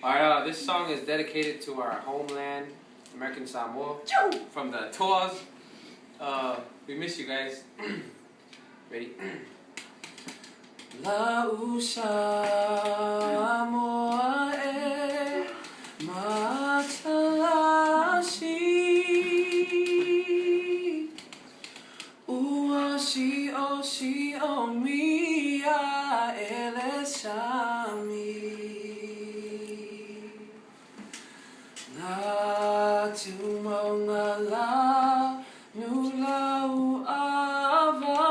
Alright, this song is dedicated to our homeland, American Samoa, from the tours. We miss you guys. Ready? Lau Samoa e matalasi Ua si o mia ele sami Na tu mga la nulau ava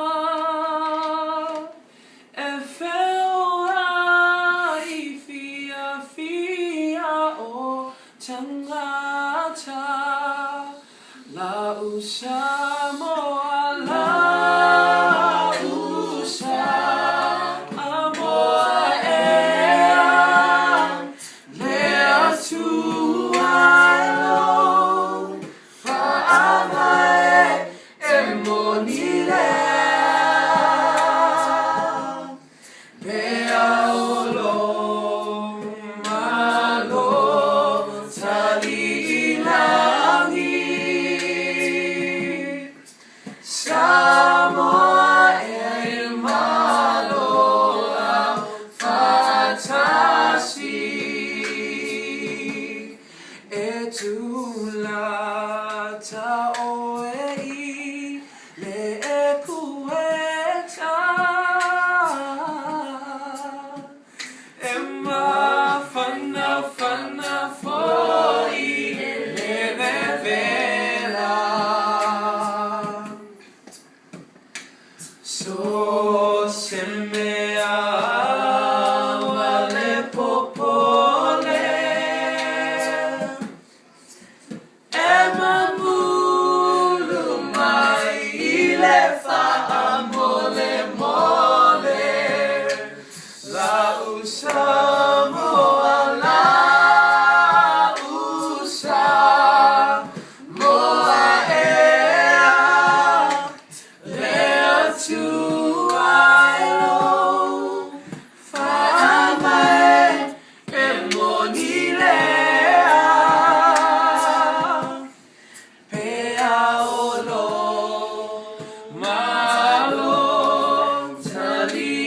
E wheoa I fia o tangata Lau Samoa lau Samoa ea Lea tu Tulata oei le e kueta E mawhana foi le vevela So se mea wale popole Samoa lau Samoa ea Lea tu ailo Whaamae e moni lea Pea olo malo talilangi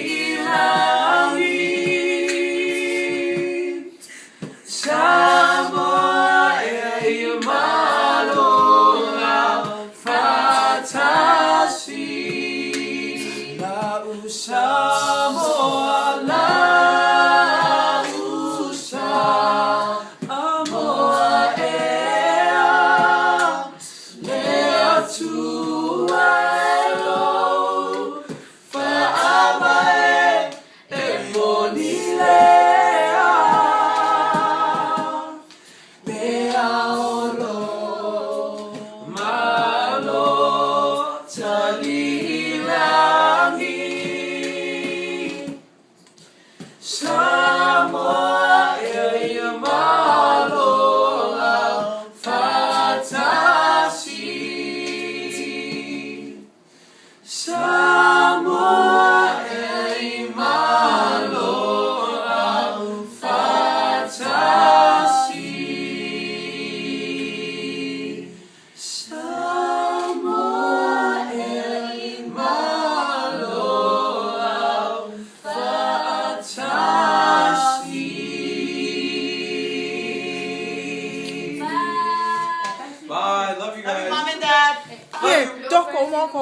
Samoa e malo lau fatasi Lau Samoa lau Samoa ea Lea tu ailo Whaamae e moni lea Pea olo malo talilangi Samoa e malo lau fatasi Samoa e malo lau fatasi Samoa e malo lau fatasi Bye, love you guys. Mom and Dad. Here, Doko Moko.